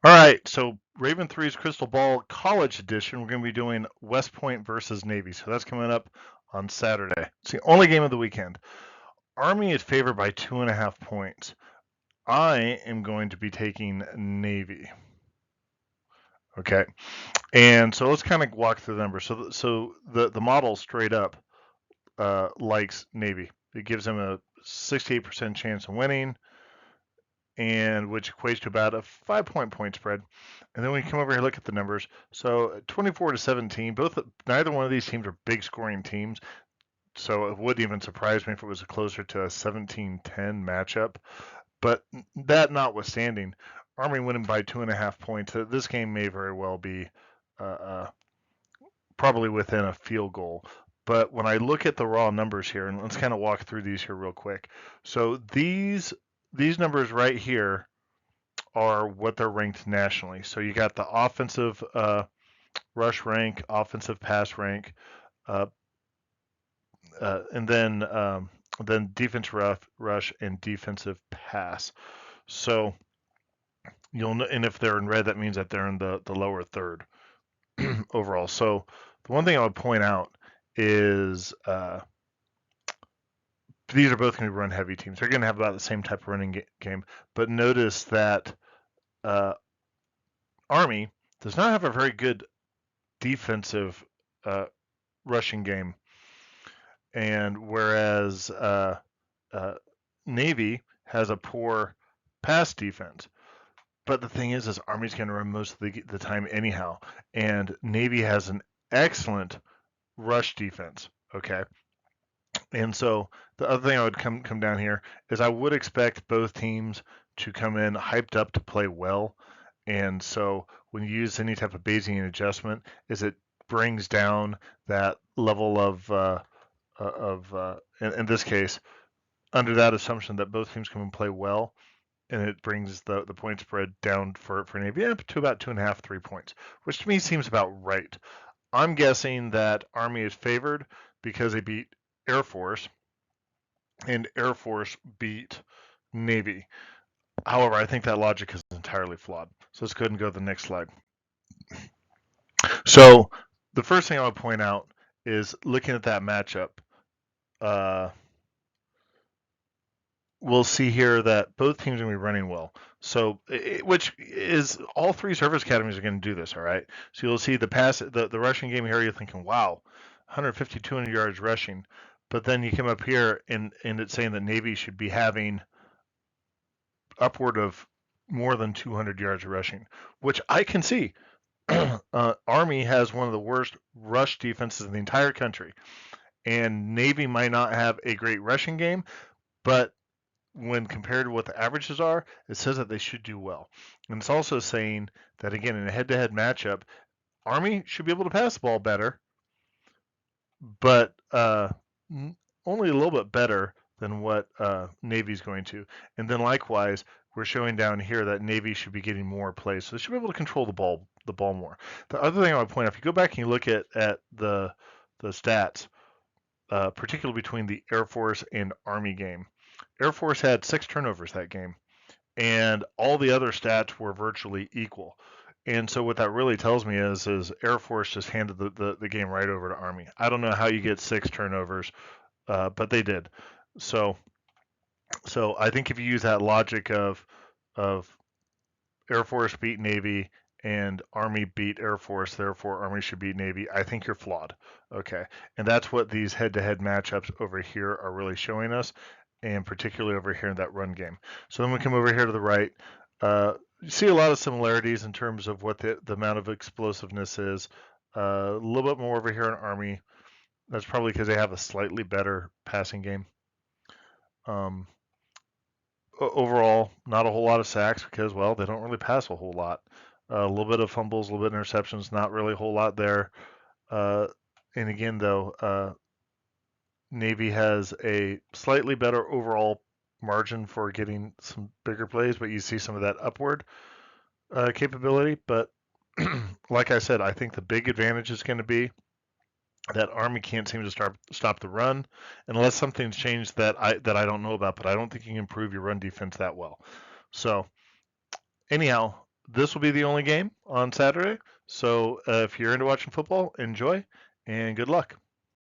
All right, so Raven Three's Crystal Ball College Edition. We're going to be doing West Point versus Navy. So that's coming up on Saturday. It's the only game of the weekend. Army is favored by 2.5 points. I am going to be taking Navy. Okay, and so let's kind of walk through the numbers. So the model straight up likes Navy. It gives them a 68% chance of winning, and which equates to about a 5 point spread. And then we come over here, look at the numbers. So 24-17, neither one of these teams are big scoring teams. So it wouldn't even surprise me if it was closer to a 17-10 matchup. But that notwithstanding, Army winning by 2.5 points. This game may very well be uh, uh, probably within a field goal. But when I look at the raw numbers here, and let's kind of walk through these here real quick. So these numbers right here are what they're ranked nationally. So you got the offensive rush rank, offensive pass rank, uh, and then defense rush and defensive pass. So you'll know, and if they're in red, that means that they're in the lower third overall. So the one thing I would point out is these are both going to be run heavy teams. They're going to have about the same type of running game, but notice that uh, Army does not have a very good defensive rushing game, and whereas Navy has a poor pass defense. But the thing is Army's going to run most of the time anyhow, and Navy has an excellent rush defense. Okay, and so the other thing I would come down here is I would expect both teams to come in hyped up to play well, and so when you use any type of Bayesian adjustment, is it brings down that level of in this case, under that assumption that both teams come and play well, and it brings the point spread down for Navy up to about 2.5, 3 points, which to me seems about right. I'm guessing that Army is favored because they beat Air Force, and Air Force beat Navy. However, I think that logic is entirely flawed. So let's go ahead and go to the next slide. So the first thing I would point out is looking at that matchup. Uh, we'll see here that both teams are going to be running well. So, which is all three service academies are going to do this, all right? So you'll see the rushing game here, you're thinking, wow, 150, 200 yards rushing. But then you come up here and it's saying that Navy should be having upward of more than 200 yards rushing, which I can see. Army has one of the worst rush defenses in the entire country, and Navy might not have a great rushing game, but when compared to what the averages are, it says that they should do well. And it's also saying that, again, in a head-to-head matchup, Army should be able to pass the ball better, but only a little bit better than what Navy's going to. And then likewise, we're showing down here that Navy should be getting more plays, so they should be able to control the ball more. The other thing I would point out, if you go back and you look at the stats, particularly between the Air Force and Army game, Air Force had 6 turnovers that game, and all the other stats were virtually equal. And so what that really tells me is Air Force just handed the game right over to Army. I don't know how you get 6 turnovers, but they did. So I think if you use that logic of Air Force beat Navy and Army beat Air Force, therefore Army should beat Navy, I think you're flawed. Okay, and that's what these head-to-head matchups over here are really showing us, and particularly over here in that run game. So then we come over here to the right. You see a lot of similarities in terms of what the amount of explosiveness is. A little bit more over here in Army. That's probably because they have a slightly better passing game. Um, Overall, not a whole lot of sacks because, well, they don't really pass a whole lot. A little bit of fumbles, a little bit of interceptions, not really a whole lot there. And again, though, Navy has a slightly better overall margin for getting some bigger plays, but you see some of that upward capability. But like I said, I think the big advantage is going to be that Army can't seem to stop the run unless something's changed that I don't know about. But I don't think you can improve your run defense that well. So anyhow, this will be the only game on Saturday. So if you're into watching football, enjoy and good luck.